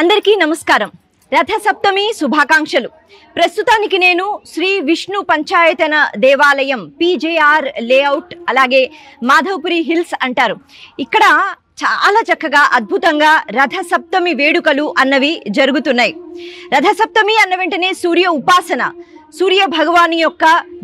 అందరికీ నమస్కారం. రథ సప్తమి శుభాకాంక్షలు. ప్రస్తుతానికి నేను శ్రీ విష్ణు పంచాయతన దేవాలయం పీజేఆర్ లేఅవుట్ అలాగే మాధవపురి హిల్స్ అంటారు. ఇక్కడ చాలా చక్కగా అద్భుతంగా రథ సప్తమి వేడుకలు అన్నవి జరుగుతున్నాయి. రథ సప్తమి అన్న వెంటనే సూర్య ఉపాసన, సూర్య భగవాని యొక్క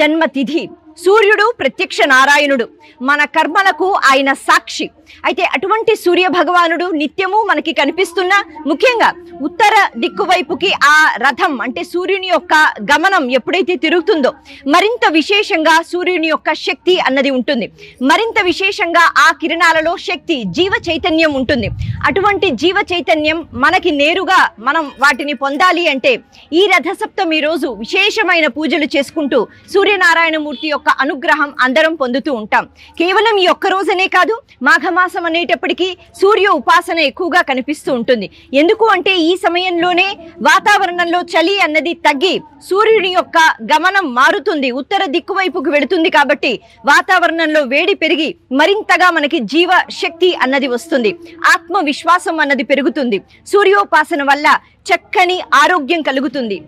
జన్మతిథి. సూర్యుడు ప్రత్యక్ష నారాయణుడు, మన కర్మలకు ఆయన సాక్షి. అయితే అటువంటి సూర్య భగవానుడు నిత్యము మనకి కనిపిస్తున్న, ముఖ్యంగా ఉత్తర దిక్కు వైపుకి ఆ రథం అంటే సూర్యుని యొక్క గమనం ఎప్పుడైతే తిరుగుతుందో మరింత విశేషంగా సూర్యుని యొక్క శక్తి అన్నది ఉంటుంది. మరింత విశేషంగా ఆ కిరణాలలో శక్తి, జీవ చైతన్యం ఉంటుంది. అటువంటి జీవ చైతన్యం మనకి నేరుగా మనం వాటిని పొందాలి అంటే ఈ రథ సప్తమి రోజు విశేషమైన పూజలు చేసుకుంటూ సూర్యనారాయణమూర్తి యొక్క అనుగ్రహం అందరం పొందుతూ ఉంటాం. కేవలం ఈ ఒక్క రోజనే కాదు, మాఘమాసం అనేటప్పటికీ సూర్య ఉపాసన ఎక్కువగా కనిపిస్తూ ఉంటుంది. ఎందుకు అంటే ఈ సమయంలోనే వాతావరణంలో చలి అన్నది తగ్గి సూర్యుని యొక్క గమనం మారుతుంది, ఉత్తర దిక్కు వైపుకు వెళుతుంది. కాబట్టి వాతావరణంలో వేడి పెరిగి మరింతగా మనకి జీవ శక్తి అన్నది వస్తుంది, ఆత్మవిశ్వాసం అన్నది పెరుగుతుంది. సూర్యోపాసన వల్ల చక్కని ఆరోగ్యం కలుగుతుంది.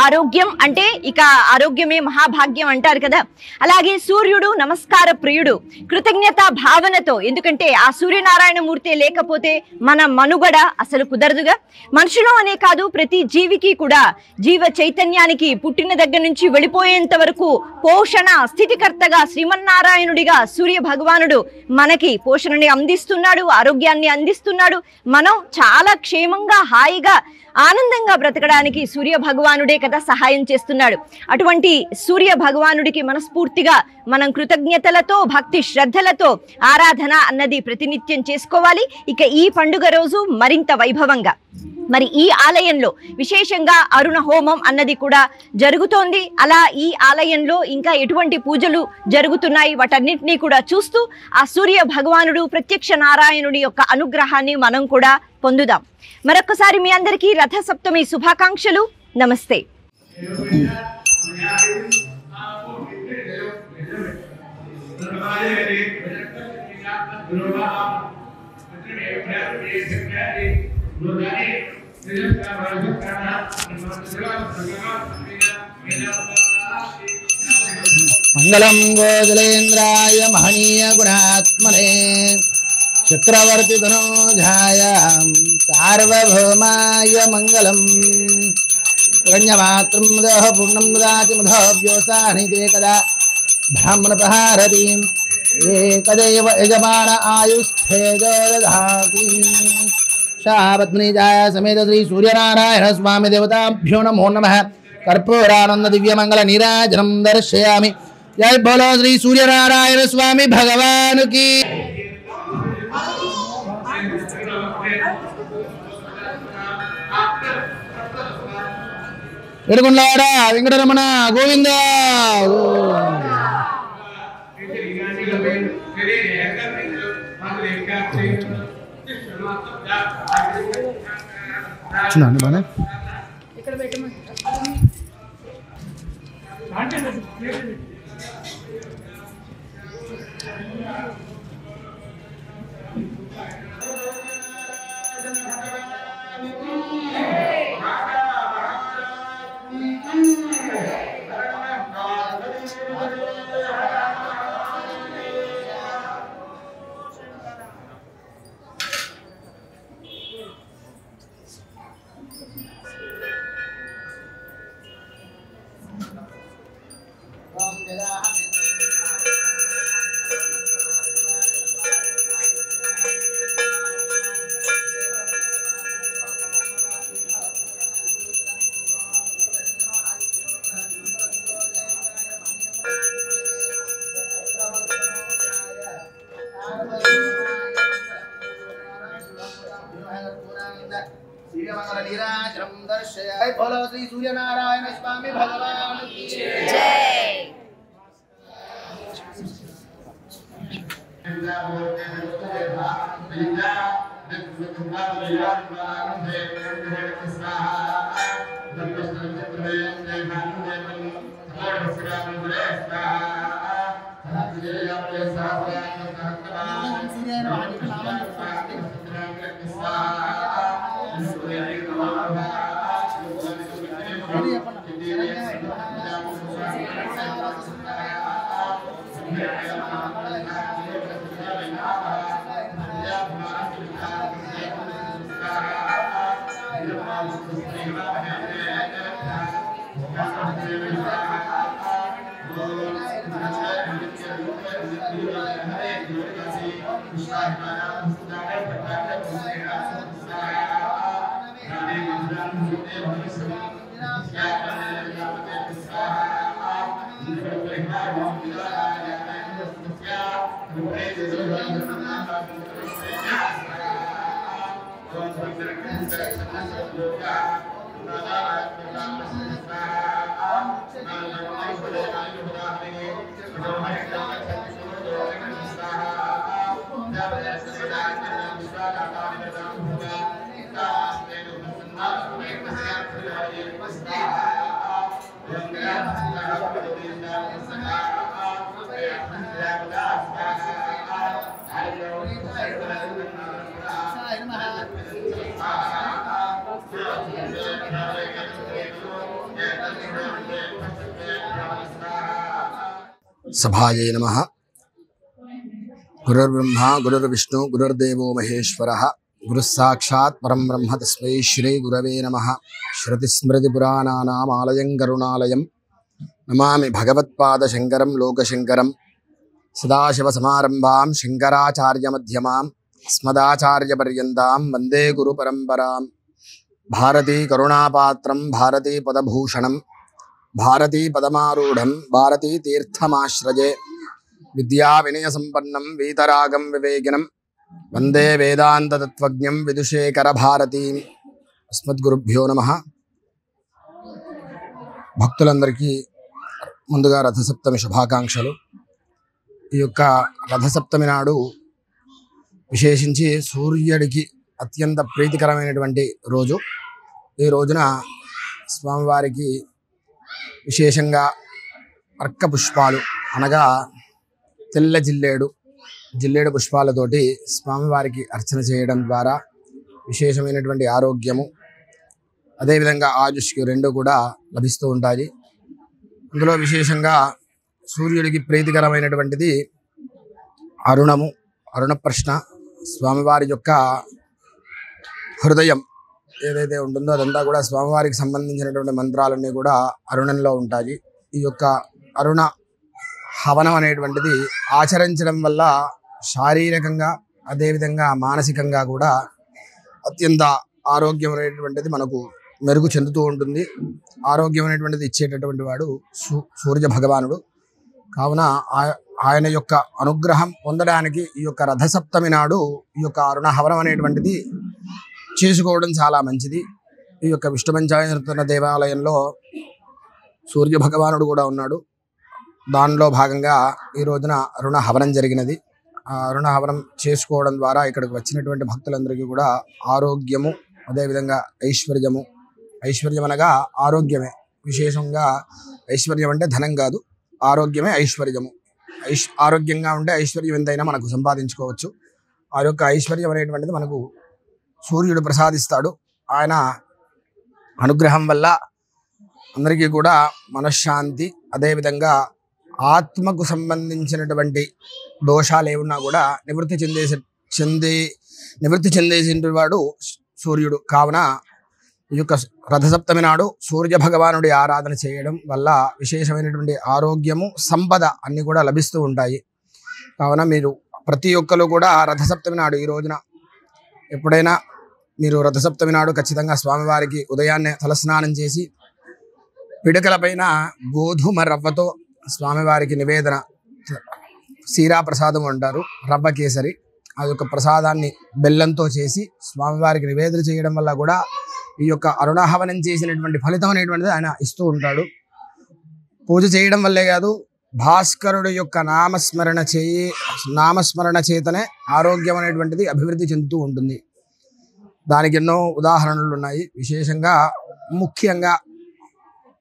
ఆరోగ్యం అంటే ఇక ఆరోగ్యమే మహాభాగ్యం అంటారు కదా. అలాగే సూర్యుడు నమస్కార ప్రియుడు, కృతజ్ఞత భావనతో. ఎందుకంటే ఆ సూర్యనారాయణమూర్తి లేకపోతే మన మనుగడ అసలు కుదరదుగా. మనుషులు అనే కాదు, ప్రతి జీవికి కూడా జీవ చైతన్యానికి పుట్టిన దగ్గర నుంచి వెళ్ళిపోయేంత వరకు పోషణ స్థితికర్తగా శ్రీమన్నారాయణుడిగా సూర్య భగవానుడు మనకి పోషణని అందిస్తున్నాడు, ఆరోగ్యాన్ని అందిస్తున్నాడు. మనం చాలా క్షేమంగా హాయిగా ఆనందంగా బ్రతకడానికి సూర్య భగవానుడే కదా సహాయం చేస్తున్నాడు. అటువంటి సూర్య భగవానుడికి మనస్ఫూర్తిగా మనం కృతజ్ఞతలతో భక్తి శ్రద్ధలతో ఆరాధన అన్నది ప్రతినిత్యం చేసుకోవాలి. ఇక ఈ పండుగ రోజు మరింత వైభవంగా మరి ఈ ఆలయంలో విశేషంగా అరుణ హోమం అన్నది కూడా జరుగుతోంది. అలా ఈ ఆలయంలో ఇంకా ఎటువంటి పూజలు జరుగుతున్నాయి వాటన్నిటినీ కూడా చూస్తూ ఆ సూర్య భగవానుడు ప్రత్యక్ష నారాయణుడి యొక్క అనుగ్రహాన్ని మనం కూడా పొందుదాం. మరొకసారి మీ అందరికీ రథ సప్తమి శుభాకాంక్షలు. నమస్తే. మంగళం గోజలేంద్రాయ మహనీయ గుణాత్మనే చక్రవర్తి ధనోజాయ సార్వభౌమాయ మంగళం. గణ్యమాత్రం దేహ పూర్ణం దాతి మధవ్యోసానిదే కదా బ్రాహ్మణపహారతి ఏకదేవ యజమాన ఆయుస్థేజో దధాతి. పద్మనిజాయ సమేత శ్రీ సూర్యనారాయణ స్వామి దేవతాభ్యో నమో నమః. కర్పూరానంద దివ్యమంగళ నీరాజనం దర్శయామి. జై బోలో శ్రీ సూర్యనారాయణ స్వామి భగవానుకి. వెలుగుండాడ వెంకటరమణ గోవింద. బానే बोलो श्री सूर्यनारायण स्वामी भगवान की जय. सूर्य सभायै नमः। गुरुर्ब्रह्मा गुरुर्विष्णु गुरुर्देवो महेश्वरः गुरुः साक्षात् परं ब्रह्म तस्मै श्री गुरवे नमः। श्रुतिस्मृतिपुराणानाम् आलयं करुणालयं नमामि भगवत्पादशङ्करं लोकशङ्करं। सदाशिवसमारम्भां शङ्कराचार्यमध्यमाम् अस्मदाचार्यपर्यन्तां वन्दे गुरुपरम्परां। भारती करुणापात्रं भारती पदभूषणं भारती पदमारूढ़ं भारती तीर्थमाश्रये। विद्या विनय संपन्नं वीतरागं विवेकिनं वंदे वेदांत तत्त्वज्ञं विदुषेकर भारती। अस्मद्गुरुभ्यो नमः। భక్తులందరికీ ముందుగా రథసప్తమి శుభాకాంక్షలు। ఈ యొక్క రథసప్తమి నాడు విశేషించి సూర్యుడికి అత్యంత ప్రీతికరమైనటువంటి రోజు। ఈ రోజున స్వామివారికి విశేషంగా అర్క పుష్పాలు అనగా తెల్ల జిల్లేడు పుష్పాలతోటి స్వామివారికి అర్చన చేయడం ద్వారా విశేషమైనటువంటి ఆరోగ్యము అదేవిధంగా ఆయుష్కి రెండు కూడా లభిస్తూ ఉంటాయి। అందులో విశేషంగా సూర్యుడికి ప్రీతికరమైనటువంటిది అరుణ ప్రశ్న। స్వామివారి యొక్క హృదయం ఏదైతే ఉంటుందో అదంతా కూడా స్వామివారికి సంబంధించినటువంటి మంత్రాలన్నీ కూడా అరుణంలో ఉంటాయి। ఈ యొక్క అరుణ హవనం అనేటువంటిది ఆచరించడం వల్ల శారీరకంగా అదేవిధంగా మానసికంగా కూడా అత్యంత ఆరోగ్యం అనేటువంటిది మనకు మెరుగు చెందుతూ ఉంటుంది। ఆరోగ్యం అనేటువంటిది ఇచ్చేటటువంటి వాడు సూర్య భగవానుడు కావున ఆయన యొక్క అనుగ్రహం పొందడానికి ఈ యొక్క రథసప్తమి నాడు ఈ యొక్క అరుణ హవనం అనేటువంటిది చేసుకోవడం చాలా మంచిది। ఈ యొక్క విష్ణు పంచాయతన దేవాలయంలో సూర్య భగవానుడు కూడా ఉన్నాడు। దానిలో భాగంగా ఈ రోజున అరుణ హవనం జరిగినది। ఆ అరుణ హవనం చేసుకోవడం ద్వారా ఇక్కడికి వచ్చినటువంటి భక్తులందరికీ కూడా ఆరోగ్యము అదేవిధంగా ఐశ్వర్యం అనగా ఆరోగ్యమే। విశేషంగా ఐశ్వర్యం అంటే ధనం కాదు, ఆరోగ్యమే ఐశ్వర్యము। ఆరోగ్యంగా ఉంటే ఐశ్వర్యం ఎంతైనా మనకు సంపాదించుకోవచ్చు। ఆ యొక్క ఐశ్వర్యం అనేటువంటిది మనకు సూర్యుడు ప్రసాదిస్తాడు। ఆయన అనుగ్రహం వల్ల అందరికీ కూడా మనశ్శాంతి అదేవిధంగా ఆత్మకు సంబంధించినటువంటి దోషాలు ఏమున్నా కూడా నివృత్తి చెందేసిన వాడు సూర్యుడు కావున ఈ యొక్క రథసప్తమి నాడు సూర్య భగవానుడి ఆరాధన చేయడం వల్ల విశేషమైనటువంటి ఆరోగ్యము సంపద అన్ని కూడా లభిస్తూ ఉంటాయి। కావున మీరు ప్రతి ఒక్కరు కూడా రథసప్తమి నాడు ఈ రోజున ఎప్పుడైనా మీరు రథసప్తమి నాడు ఖచ్చితంగా స్వామివారికి ఉదయాన్నే తలస్నానం చేసి పిడకల పైన గోధుమ రవ్వతో స్వామివారికి నివేదన సీరా ప్రసాదం అంటారు, రవ్వ కేసరి, ఆ యొక్క ప్రసాదాన్ని బెల్లంతో చేసి స్వామివారికి నివేదన చేయడం వల్ల కూడా ఈ యొక్క అరుణాహవనం చేసినటువంటి ఫలితం అనేటువంటిది ఆయన ఇస్తూ ఉంటాడు। పూజ చేయడం వల్లే కాదు, భాస్కరుడు యొక్క నామస్మరణ చేతనే ఆరోగ్యం అనేటువంటిది అభివృద్ధి చెందుతూ ఉంటుంది। దానికి ఎన్నో ఉదాహరణలు ఉన్నాయి। విశేషంగా ముఖ్యంగా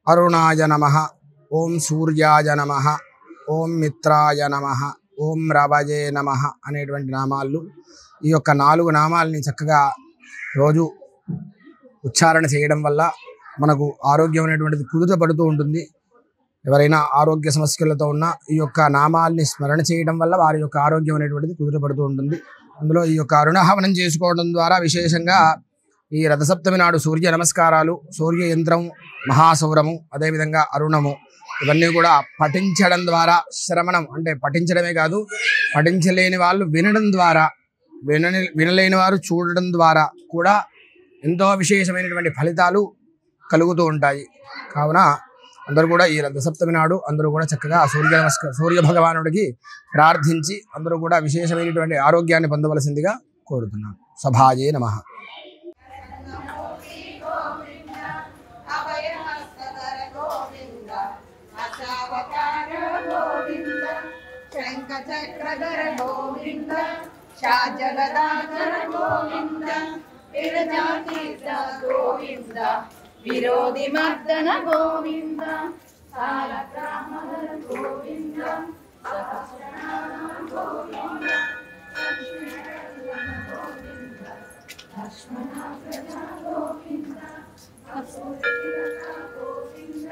అరుణాయ నమః, ఓం సూర్యాయ నమః, ఓం మిత్రాయ నమః, ఓం రవయే నమః అనేటువంటి నామాలు, ఈ యొక్క 4 నామాలని చక్కగా రోజు ఉచ్చారణ చేయడం వల్ల మనకు ఆరోగ్యం అనేటువంటిది కుదుట పడుతూ ఉంటుంది. ఎవరైనా ఆరోగ్య సమస్యలతో ఉన్న ఈ యొక్క నామాల్ని స్మరణ చేయడం వల్ల వారి యొక్క ఆరోగ్యం అనేటువంటిది కుదుట పడుతూ ఉంటుంది. అందులో ఈ యొక్క అరుణహవనం చేసుకోవడం ద్వారా విశేషంగా ఈ రథసప్తమి నాడు సూర్య నమస్కారాలు, సూర్య యంత్రం, మహాసౌరము, అదేవిధంగా అరుణము ఇవన్నీ కూడా పఠించడం ద్వారా, శ్రవణం అంటే పఠించడమే కాదు, పఠించలేని వాళ్ళు వినడం ద్వారా, వినలేని వారు చూడడం ద్వారా కూడా ఎంతో విశేషమైనటువంటి ఫలితాలు కలుగుతూ ఉంటాయి. కావున అందరూ కూడా ఈ రథసప్తమి నాడు అందరూ కూడా చక్కగా సూర్య భగవానుడికి ప్రార్థించి అందరూ కూడా విశేషమైనటువంటి ఆరోగ్యాన్ని పొందవలసిందిగా కోరుతున్నాను. సభాయే నమః. చక్రధర గోవింద శాజలదాధర గోవింద విరజాతీర్థ గోవింద విరోధి మర్దన గోవింద సాలగ్రామధర గోవింద సహస్రనామ గోవింద లక్ష్మణాగ్రజ గోవింద గోవింద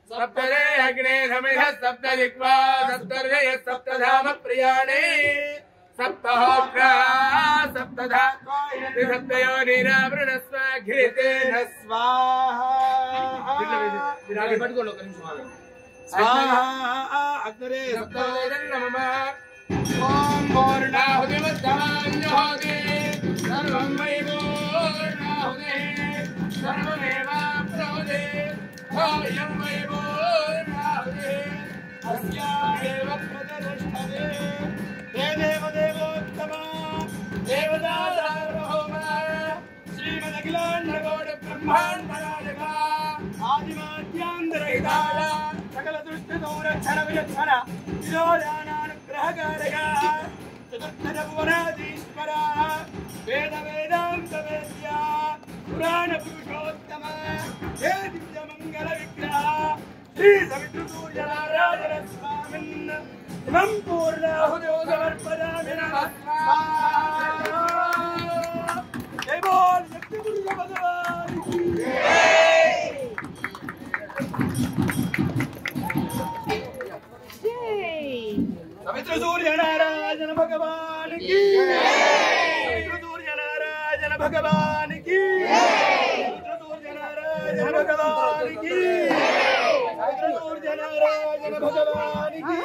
सप्तदे अग्ने समिधः सप्तदिक्वा सप्तर्षय सप्तधाम प्रियाणे सप्तहोत्रा सप्तधा सप्तयोनिना वृणस्वाघ्रितेन स्वाहा अग्रे सप्तोदयं नमः ॐ पूर्णाहुतिमद्धमान्योति सर्वं वै पूर्णाहुतिः सर्वमेवाप्नोति ोऽयं वै पूर्णाहुतिः अस्यामेव प्रतिष्ठते हे देवदेवोत्तमा देवता सार्वभौमा श्रीमदखिलाण्डकोटिब्रह्माण्डनायका आदिमाद्यान्तरहिताय सकलदुष्टदूरक्षणविलक्षण विरोधानानुग्रहकारक चतुर्थभुवनाधीश्वरा वेदवेदान्तवेद्या पुराणपुरुषोत्तम हे दिव्यमङ्गलविग्रह श्रीसवितृसूर्यनारायण स्वामिन् इमं पूर्णाहुतिं समर्पयामि नमः जय बोल शक्तिपुरुष भगवान की सवितृसूर्यनारायण भगवान की सवितृसूर्यनारायण भगवान की भगवान की भगवान की